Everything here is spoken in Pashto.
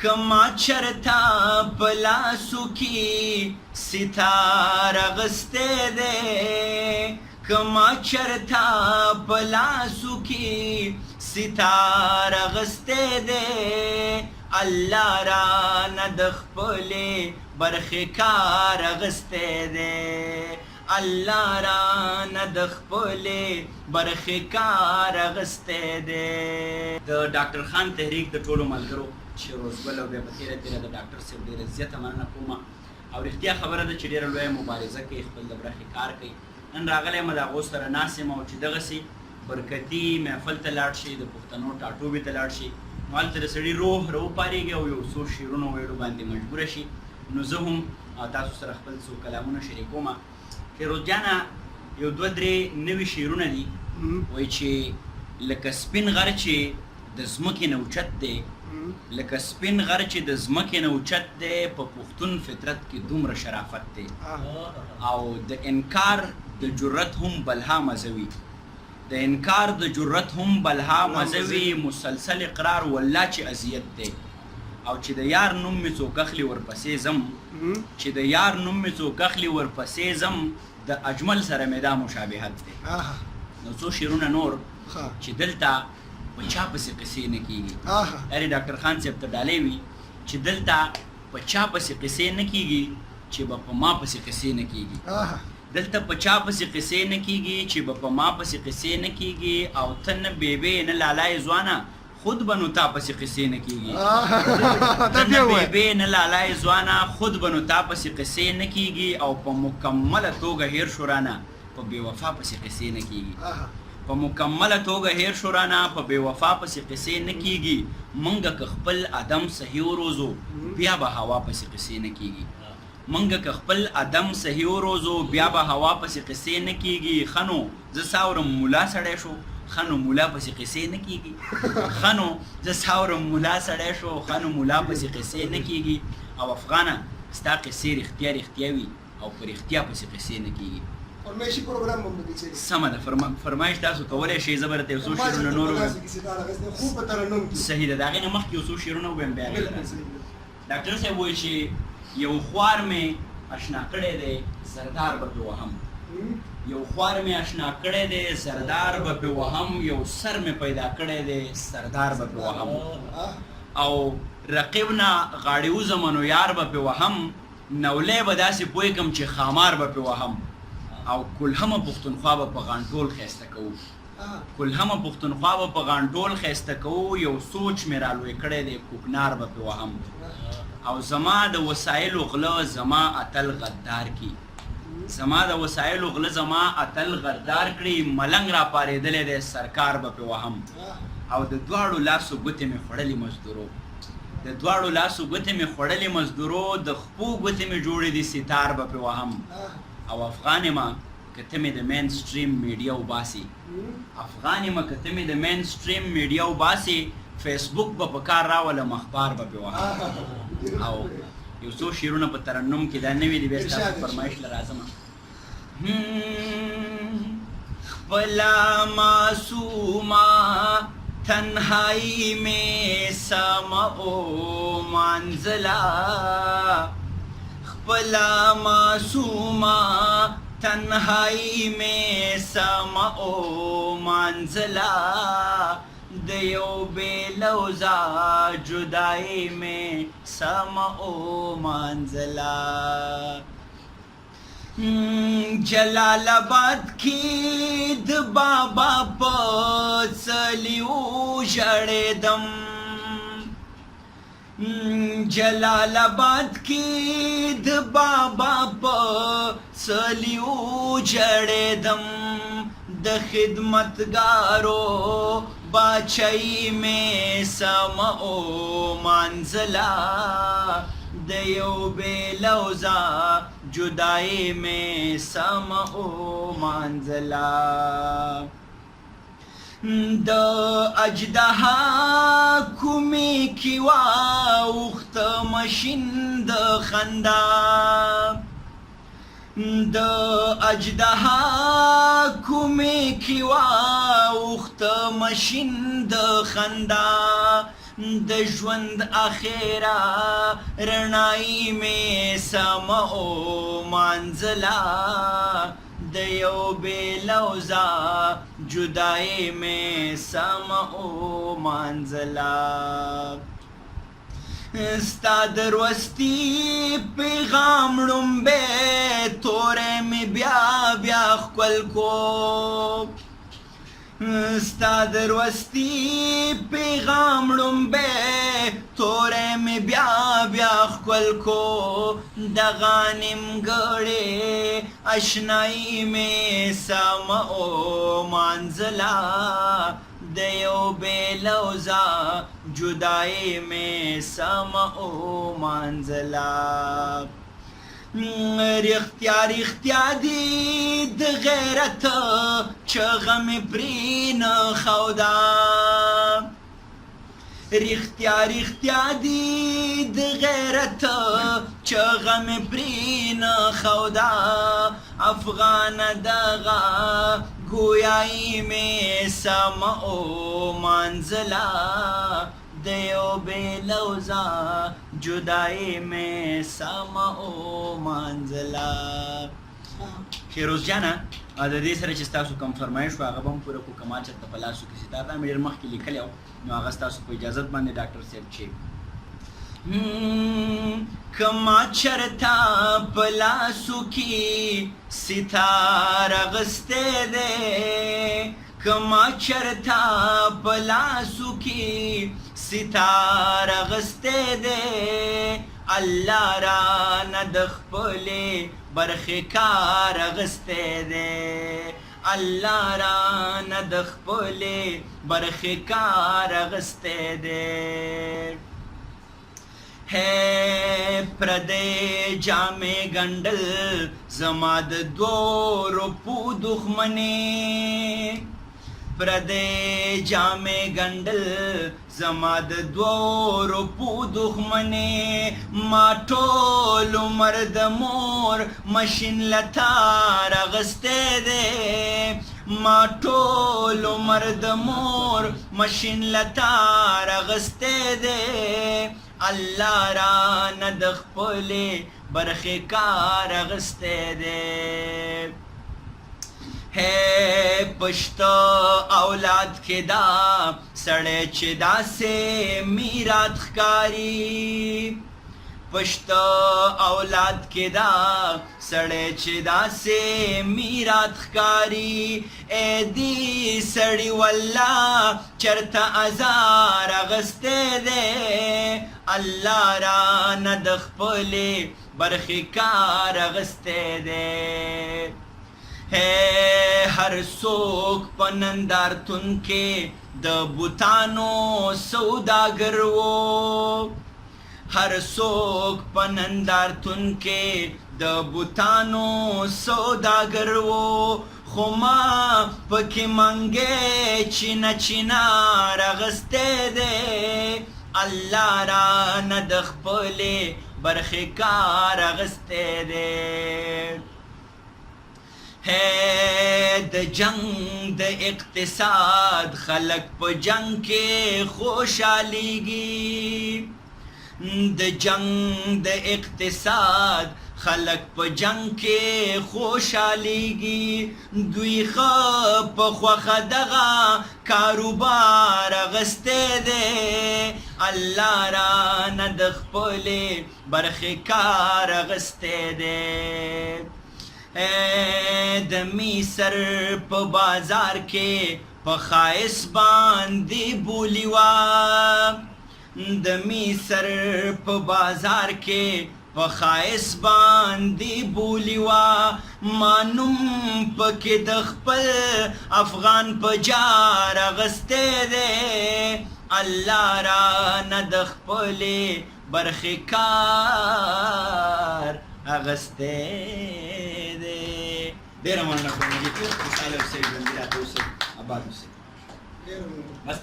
کما چرتا پلاسو کی ستار غسته ده کما چرتا پلاسو کی ستار غسته ده الله را ند خپلې برخې کار غسته ده الله را ند خپلې برخې کار غسته ده د ډاکټر خان تحریک د ټولو ملګرو چې روزګل او بیا په تیره د ډاکټر صاحب ډېره زیاته مننه کوم او رښتیا خبره ده چې ډېره لویه مبارزه کوي خپل د برخې کار کوي نن راغلی یم د هغو سره ناست یم او چې دغسې برکتي محفل ته لاړ شي د پښتنو ټاټوبې ته لاړ شي نو هلته د سړي روح راوپارېږي او یو څو شعرونه ویلو باندې مجبوره شي نو زه هم تاسو سره خپل څو کلامونه شریکوم فیروز جانه یو دوه درې نوي شعرونه دي وایي چې لکه سپین غر چې د ځمکې نه اوچت دی لکه سپین غر چې د ځمکې نه اوچت دی په پښتون فطرت کې دومره شرافت دی او د انکار د جرت هم بلها مزوي د انکار د جرت هم بلها مزوي مسلسل اقرار والله چې اذیت دی او چې د یار نوم مې څوک اخلي ورپسې ځم چې د یار نوم مې څوک اخلي ورپسې ځم د اجمل سره مې دا مشابهت دی نو څو شعرونه نور چې دلته په چا پسې قصې نه کېږي یعنې ډاکټر خان صاحب ته ډالۍ وي چې دلته په چا پسې قصې نه کېږي چې به په ما پسې قصې نه کېږي دلته په چا پسې قصې نه کېږي چې به په ما پسې قصې نه کېږي او ته نه بیبې نه لالای ځوانه خود به نو تا پسې قصې نه کېږي ته نه بیبې نه لالای ځوانه خود به نو تا پسې قصې نه کېږي او په مکمله توګه هیر شو رانه په بې وفا پسې قصې نه کېږي په مکمله توګه هیر شو رانه په بې وفا پسې قصې نه کېږي مونږه که خپل ادم صحیح وروزو بیا به هوا پسې قصې نه کېږي مونږه که خپل ادم صحیح وروزو بیا به هوا پسې قصې نه کېږي ښه نو زه ساورم ملا سړی شو ښه نو ملا پسې قصې نه کېږي ښه نو زه ساورم ملا سړی شو ښه نو ملا پسې قصې نه کېږي او افغانه ستا قصې رښتیا رښتیا وي او په رښتیا پسې قصې نه کېږي فرمایشي پروګرام هم دی چې سمه ده فرمایش تاسو کولی شئ زه به درته یو څو شعرونه نور ووایم صحیح ده د هغې نه مخکې یو څو شعرونه ووایم بیا ډاکټر صاحب وایي چې یو خوار مې اشنا کړی دی سردار به پې وهم یو خوار مې اشنا کړی دی سردار به پې وهم یو سر مې پیدا کړی دی سردار به پې وهم او رقیب نه غاړې وځم نو یار به پې وهم نولی به داسې پوه کړم چې خامار به پې وهم او کلهمه پښتونخوا به په غانټول ښایسته کوو کلهمه پښتونخوا به په غانټول ښایسته کوو یو سوچ مې رالوی کړی دی کوکنار به پې وهم او زما د وسایلو غله زما اتل غدار کی زما د وسایلو غله زما اتل غدار کړي ملنګ را پارېدلی دی سرکار به پې وهم او د دواړو لاسو ګوتې مې خوړلې مزدورو د دواړو لاسو ګوتې مې خوړلې مزدورو د خپو ګوتې مې جوړې دي ستار به پې وهم او افغان یم که ته مې د مین سټریم میډیا وباسي افغان یم که ته مې د مین سټریم میډیا وباسي فیسبوک به په کار راولم اخبار به پې وهم او یو څو شعرونه په ترنم کې دا نوي دي بیا ستاسو فرمایش له راځمه خپله معصومه تنهایی مې سمه ومانځله خپله معصومه تنهایی مې سمه ومانځله د یو بې لوزه جدایي مې سمه ومانځله جلال آباد کې د بابا په څلیو ژړېدم جلال آباد کې د بابا په څلیو ژړېدم د خدمتګارو باچائی میں سمع و منزلہ د یو بے لوزا جدائی میں سمع و منزلہ د اجدها کومې کې واوښته مشین د خندا د اجدها کومې کې واوښته مشین د خندا د ژوند اخیرا رڼایي مې سمه ومانځله د یو بې لوظه جدایي مې سمه ومانځله ستا دروستي پیغام ړومبی توری مې بیا بیا ښکل کو ستا دروستي پیغام ړومبی توری مې بیا بیا ښکل کو دغه نیمګړې اشنایي مې سمه ومانځله د یو بې لوظه جدایي مې سمه ومانځله رښتیا رښتیا دي د غیرت چغه مې پرې نه ښوده رښتیا رښتیا دي د غیرت چغه مې پرې نه ښوده افغانه دغه گویایي مې سمه ومانځله د یو بې لوظه جدایي مې سمه ومانځله فیروز جانه د دې سره چې ستاسو کوم فرمایش و هغه به هم پوره کړو که ما چېرته په لاسو کې ستا ته مې ډېر مخکې لیکلی و نو هغه ستاسو په اجازت باندې ډاکټر صاحب چې که ما چېرته په لاسو کې ستار اغوستی دی که ما چېرته په لاسو کې ستار اغوستی دی الله رانه د خپلې برخې کار اغوستی دی الله رانه د خپلې برخې کار اغوستی دی ہے پردی جامې ګنډل زما د دوو روپو دښمنې پردی جامې ګنډل زما د دوو روپو دښمنې ما ټول عمر د مور مشین له تار اغوستی دی ما ټول عمر د مور مشین له تار اغوستی دی الله رانه د خپلې برخې کار اغوستی دی ہے پشته اولاد کې دا سړی چې داسې میرات ښکاري پشته اولاد کې دا سړی چې داسې میرات ښکاري ای دې سړي والله چېرته ازار اغوستی دی الله رانه د خپلې برخې کار اغوستی دی ہے هر څوک په نندارتون کې د بوتانو سوداګر و هر څوک په نندارتون کې د بوتانو سوداګر و خو ما پکې منګی چینه چینار اغوستی دی الله رانه د خپلې برخې کار اغوستی دی ہے د جنگ د اقتصاد خلق په جنگ کې خوشحالیږي د جنگ د اقتصاد خلق په جنگ کې خوشحالیږي دوی ښه په خوښه دغه کاروبار اغوستی دی الله رانه د خپلې برخې کار اغوستی دی د میسر په بازار کې په ښایست باندې بولي وه د میسر په بازار کې په ښایست باندې بولي وه ما نوم پکې د خپل افغان په جار اغوستی دی الله رانه د خپلې برخې کار اغوستی دی ډېره مننه کوم چې ټول خوشحاله اوسئ ژوندي راته اوسئ آباد اوسئ ډېر مننه. مست